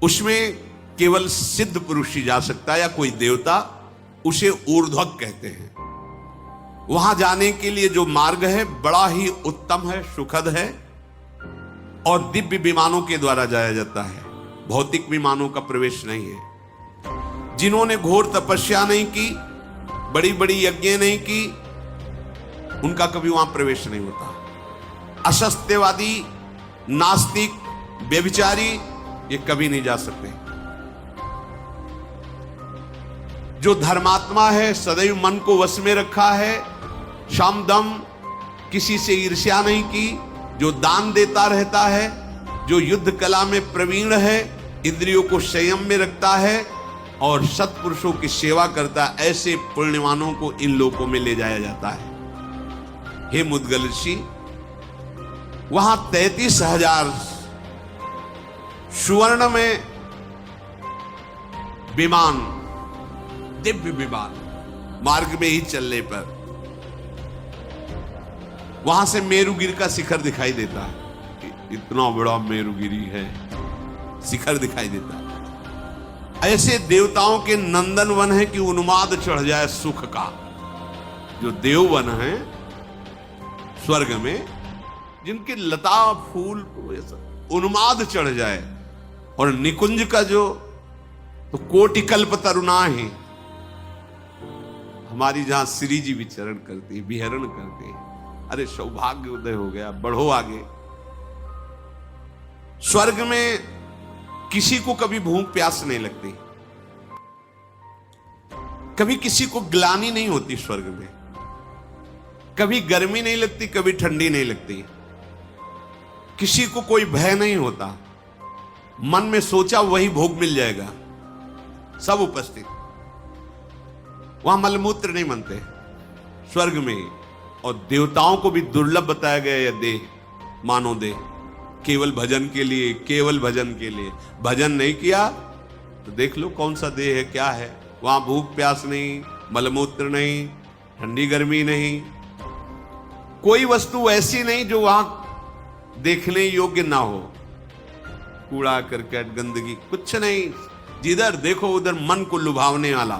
उसमें केवल सिद्ध पुरुष ही जा सकता है या कोई देवता, उसे ऊर्ध्वक कहते हैं। वहां जाने के लिए जो मार्ग है बड़ा ही उत्तम है, सुखद है, और दिव्य विमानों के द्वारा जाया जाता है। भौतिक विमानों का प्रवेश नहीं है। जिन्होंने घोर तपस्या नहीं की, बड़ी बड़ी यज्ञ नहीं की, उनका कभी वहां प्रवेश नहीं होता। असत्यवादी, नास्तिक, व्यभिचारी ये कभी नहीं जा सकते। जो धर्मात्मा है, सदैव मन को वश में रखा है, शामदम, किसी से ईर्ष्या नहीं की, जो दान देता रहता है, जो युद्ध कला में प्रवीण है, इंद्रियों को संयम में रखता है और सत्पुरुषों की सेवा करता है, ऐसे पुण्यवानों को इन लोकों में ले जाया जाता है। हे मुद्गल ऋषि, वहां 33,000 सुवर्ण में विमान, दिव्य विमान, मार्ग में ही चलने पर वहां से मेरुगिरी का शिखर दिखाई देता है। इतना बड़ा मेरुगिरी है, शिखर दिखाई देता है। ऐसे देवताओं के नंदन वन है कि उन्माद चढ़ जाए सुख का। जो देववन है स्वर्ग में, जिनके लता फूल उन्माद चढ़ जाए, और निकुंज का जो तो कोटिकल्प तरुणा ही, हमारी जहां श्री जी विचरण करती, विहरण करते, अरे सौभाग्य उदय हो गया, बढ़ो आगे। स्वर्ग में किसी को कभी भूख प्यास नहीं लगती, कभी किसी को ग्लानि नहीं होती स्वर्ग में, कभी गर्मी नहीं लगती, कभी ठंडी नहीं लगती, किसी को कोई भय नहीं होता। मन में सोचा वही भोग मिल जाएगा, सब उपस्थित। वहां मलमूत्र नहीं मनते स्वर्ग में। और देवताओं को भी दुर्लभ बताया गया यह देह, मानो देह, केवल भजन के लिए, केवल भजन के लिए। भजन नहीं किया तो देख लो कौन सा देह है, क्या है। वहां भूख प्यास नहीं, मलमूत्र नहीं, ठंडी गर्मी नहीं, कोई वस्तु ऐसी नहीं जो वहां देखने योग्य ना हो। कूड़ा करकट गंदगी कुछ नहीं, जिधर देखो उधर मन को लुभावने वाला,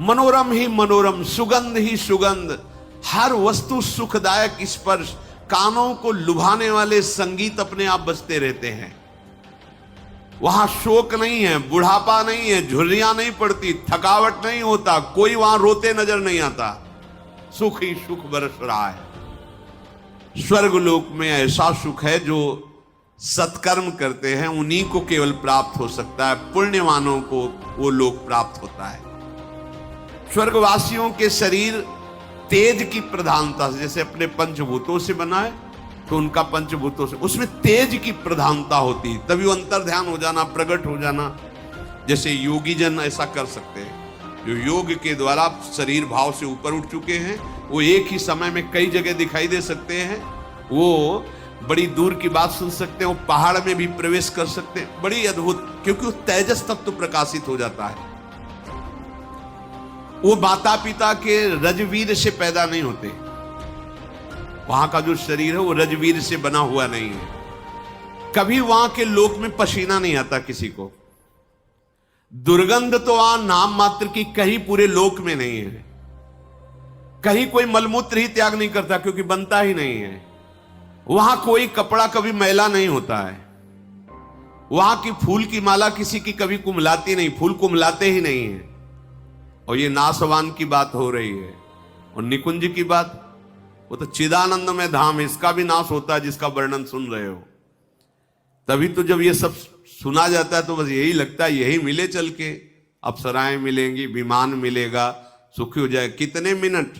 मनोरम ही मनोरम, सुगंध ही सुगंध, हर वस्तु सुखदायक स्पर्श, कानों को लुभाने वाले संगीत अपने आप बजते रहते हैं। वहां शोक नहीं है, बुढ़ापा नहीं है, झुर्रियां नहीं पड़ती, थकावट नहीं होता, कोई वहां रोते नजर नहीं आता, सुख ही सुख बरस रहा है। स्वर्ग लोक में ऐसा सुख है जो सत्कर्म करते हैं उन्हीं को केवल प्राप्त हो सकता है, पुण्यवानों को वो लोक प्राप्त होता है। स्वर्गवासियों के शरीर तेज की प्रधानता से, जैसे अपने पंचभूतों से बना है तो उनका पंचभूतों से, उसमें तेज की प्रधानता होती, तभी वो अंतर ध्यान हो जाना, प्रकट हो जाना। जैसे योगी जन ऐसा कर सकते हैं, जो योग के द्वारा शरीर भाव से ऊपर उठ चुके हैं, वो एक ही समय में कई जगह दिखाई दे सकते हैं, वो बड़ी दूर की बात सुन सकते हैं, वो पहाड़ में भी प्रवेश कर सकते हैं, बड़ी अद्भुत, क्योंकि वो तेजस तत्व प्रकाशित हो जाता है। वो माता पिता के रजवीर से पैदा नहीं होते, वहां का जो शरीर है वो रजवीर से बना हुआ नहीं है। कभी वहां के लोक में पसीना नहीं आता किसी को, दुर्गंध तो वहां नाम मात्र की कहीं पूरे लोक में नहीं है। कहीं कोई मलमूत्र ही त्याग नहीं करता क्योंकि बनता ही नहीं है। वहां कोई कपड़ा कभी मैला नहीं होता है। वहां की फूल की माला किसी की कभी कुम्हलाती नहीं, फूल कुम्हलाते ही नहीं है। और ये नासवान की बात हो रही है, और निकुंज की बात, वो तो चिदानंद में धाम, इसका भी नाश होता है जिसका वर्णन सुन रहे हो। तभी तो जब ये सब सुना जाता है तो बस यही लगता है यही मिले चल के, अप्सराएं मिलेंगी, विमान मिलेगा, सुखी हो जाए। कितने मिनट,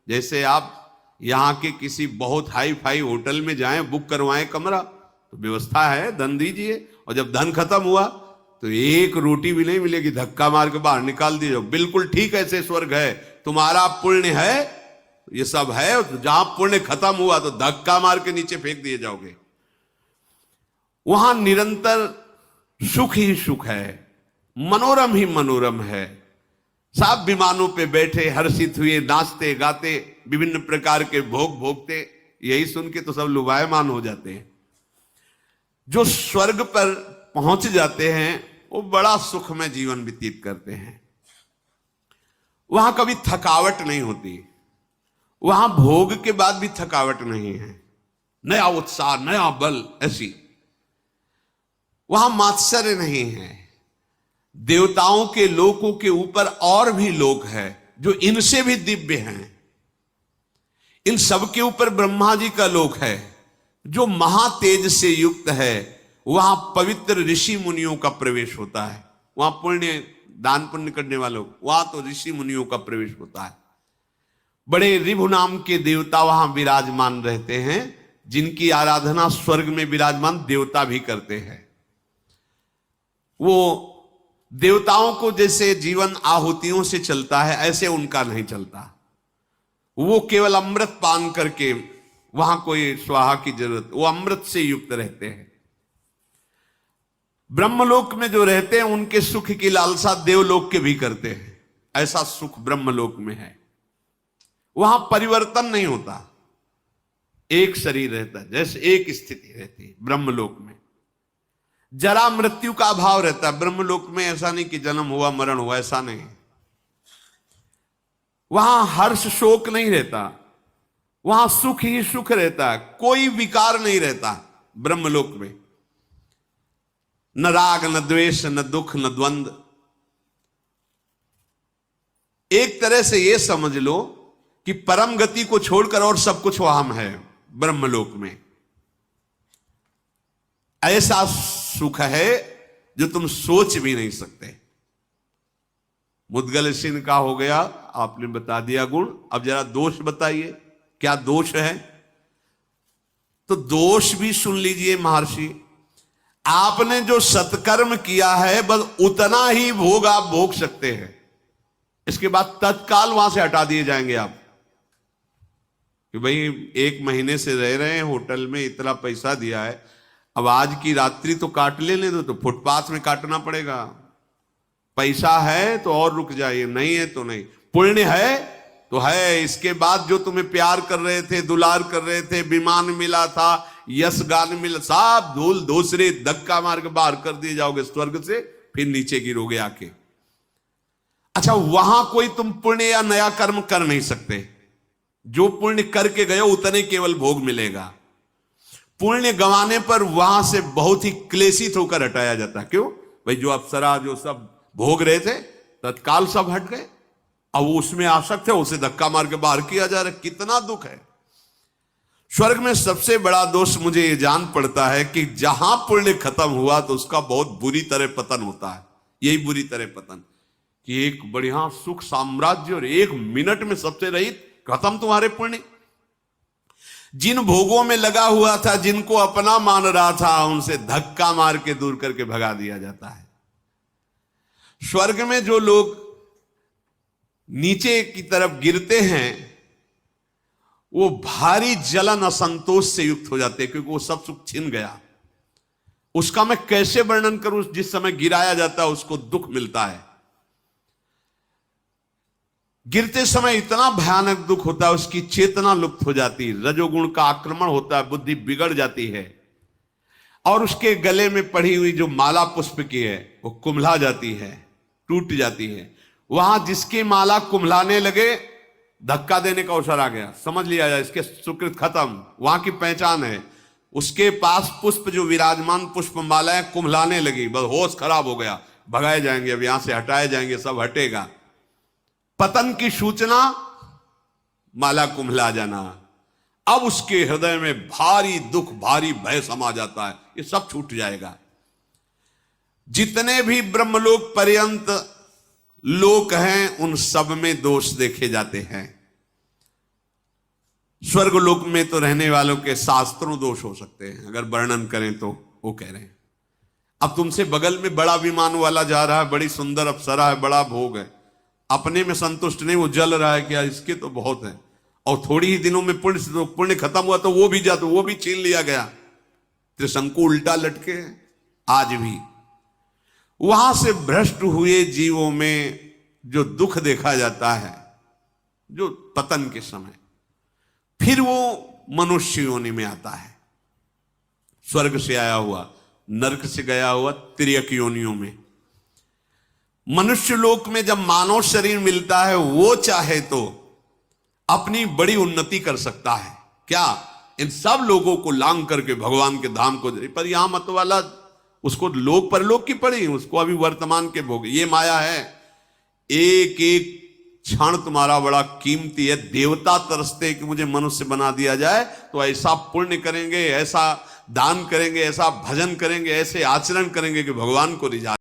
जैसे आप यहाँ के किसी बहुत हाई फाई होटल में जाएं, बुक करवाएं कमरा, तो व्यवस्था है, धन दीजिए, और जब धन खत्म हुआ तो एक रोटी भी नहीं मिलेगी, धक्का मार के बाहर निकाल दीजिए। बिल्कुल ठीक ऐसे स्वर्ग है, तुम्हारा पुण्य है, ये सब है, जहां पुण्य खत्म हुआ तो धक्का मार के नीचे फेंक दिए जाओगे। वहां निरंतर सुख ही सुख है, मनोरम ही मनोरम है। सब विमानों पे बैठे हर्षित हुए, नाचते गाते, विभिन्न प्रकार के भोग भोगते, यही सुन के तो सब लुभायमान हो जाते हैं। जो स्वर्ग पर पहुंच जाते हैं वो बड़ा सुखमय जीवन व्यतीत करते हैं। वहां कभी थकावट नहीं होती, वहां भोग के बाद भी थकावट नहीं है, नया उत्साह नया बल ऐसी। वहां मात्सर्य नहीं है। देवताओं के लोकों के ऊपर और भी लोक है जो इनसे भी दिव्य हैं। इन सब के ऊपर ब्रह्मा जी का लोक है जो महातेज से युक्त है। वहां पवित्र ऋषि मुनियों का प्रवेश होता है। वहां पुण्य दान पुण्य करने वालों, वहां तो ऋषि मुनियों का प्रवेश होता है। बड़े ऋभु नाम के देवता वहां विराजमान रहते हैं, जिनकी आराधना स्वर्ग में विराजमान देवता भी करते हैं। वो देवताओं को जैसे जीवन आहुतियों से चलता है, ऐसे उनका नहीं चलता। वो केवल अमृत पान करके, वहां कोई स्वाहा की जरूरत, वो अमृत से युक्त रहते हैं। ब्रह्मलोक में जो रहते हैं उनके सुख की लालसा देवलोक के भी करते हैं। ऐसा सुख ब्रह्मलोक में है। वहां परिवर्तन नहीं होता, एक शरीर रहता है, जैसे एक स्थिति रहती है। ब्रह्मलोक में जरा मृत्यु का अभाव रहता है। ब्रह्मलोक में ऐसा नहीं कि जन्म हुआ मरण हुआ, ऐसा नहीं। वहां हर्ष शोक नहीं रहता, वहां सुख ही सुख रहता है, कोई विकार नहीं रहता ब्रह्मलोक में। न राग न द्वेष न दुख न द्वंद्व। एक तरह से यह समझ लो कि परम गति को छोड़कर और सब कुछ वहां है ब्रह्मलोक में। ऐसा सुख है जो तुम सोच भी नहीं सकते। मुद्गल सिंह का हो गया, आपने बता दिया गुण। अब जरा दोष बताइए, क्या दोष है? तो दोष भी सुन लीजिए महर्षि। आपने जो सत्कर्म किया है बस उतना ही भोग आप भोग सकते हैं। इसके बाद तत्काल वहां से हटा दिए जाएंगे आप कि भाई 1 महीने से रह रहे हैं होटल में, इतना पैसा दिया है, अब आज की रात्रि तो काट लेने दो, तो फुटपाथ में काटना पड़ेगा। पैसा है तो और रुक जाइए, नहीं है तो नहीं। पुण्य है तो है। इसके बाद जो तुम्हें प्यार कर रहे थे, दुलार कर रहे थे, विमान मिला था, यश गान मिला, सब धूल दूसरे धक्का मार के बाहर कर दिए जाओगे स्वर्ग से, फिर नीचे गिरोगे आके। अच्छा, वहां कोई तुम पुण्य या नया कर्म कर नहीं सकते। जो पुण्य करके गए उतने केवल भोग मिलेगा। पुण्य गंवाने पर वहां से बहुत ही क्लेशित होकर हटाया जाता है। क्यों भाई? जो अप्सरा जो सब भोग रहे थे तत्काल सब हट गए। अब उसमें आसक्त है, उसे धक्का मार के बाहर किया जा रहा है। कितना दुख है। स्वर्ग में सबसे बड़ा दोष मुझे ये जान पड़ता है कि जहां पुण्य खत्म हुआ तो उसका बहुत बुरी तरह पतन होता है। यही बुरी तरह पतन कि एक बढ़िया सुख साम्राज्य और 1 मिनट में सबसे रहित खत्म तुम्हारे पुण्य। जिन भोगों में लगा हुआ था, जिनको अपना मान रहा था, उनसे धक्का मार के दूर करके भगा दिया जाता है। स्वर्ग में जो लोग नीचे की तरफ गिरते हैं वो भारी जलन असंतोष से युक्त हो जाते हैं, क्योंकि वो सब सुख छिन गया। उसका मैं कैसे वर्णन करूं? जिस समय गिराया जाता है उसको दुख मिलता है। गिरते समय इतना भयानक दुख होता है, उसकी चेतना लुप्त हो जाती है, रजोगुण का आक्रमण होता है, बुद्धि बिगड़ जाती है, और उसके गले में पड़ी हुई जो माला पुष्प की है वो कुम्हला जाती है, टूट जाती है। वहां जिसकी माला कुम्हलाने लगे, धक्का देने का अवसर आ गया, समझ लिया जाए इसके सुकृत खत्म। वहां की पहचान है, उसके पास पुष्प जो विराजमान पुष्प मालाएं कुम्हलाने लगी, बस होश खराब हो गया, भगाए जाएंगे, अब यहां से हटाए जाएंगे, सब हटेगा। पतन की सूचना, माला कुम्हला जाना। अब उसके हृदय में भारी दुख, भारी भय समा जाता है, ये सब छूट जाएगा। जितने भी ब्रह्मलोक पर्यंत लोक हैं उन सब में दोष देखे जाते हैं। स्वर्गलोक में तो रहने वालों के शास्त्रों दोष हो सकते हैं, अगर वर्णन करें तो। वो कह रहे हैं अब तुमसे बगल में बड़ा विमान वाला जा रहा है, बड़ी सुंदर अप्सरा है, बड़ा भोग है, अपने में संतुष्ट नहीं, वो जल रहा है कि यार इसके तो बहुत है, और थोड़ी ही दिनों में पुण्य खत्म हुआ तो वो भी जाता, वो भी छीन लिया गया। त्रिशंकु उल्टा लटके आज भी। वहां से भ्रष्ट हुए जीवों में जो दुख देखा जाता है, जो पतन के समय, फिर वो मनुष्य योनि में आता है। स्वर्ग से आया हुआ नरक से गया हुआ तिर्यक योनियों में। मनुष्य लोक में जब मानव शरीर मिलता है, वो चाहे तो अपनी बड़ी उन्नति कर सकता है। क्या? इन सब लोगों को लांग करके भगवान के धाम को। पर यहां मत वाला उसको लोक परलोक की पड़ी, उसको अभी वर्तमान के भोग। ये माया है, एक एक क्षण तुम्हारा बड़ा कीमती है। देवता तरसते कि मुझे मनुष्य बना दिया जाए, तो ऐसा पुण्य करेंगे, ऐसा दान करेंगे, ऐसा भजन करेंगे, ऐसे आचरण करेंगे कि भगवान को रिझा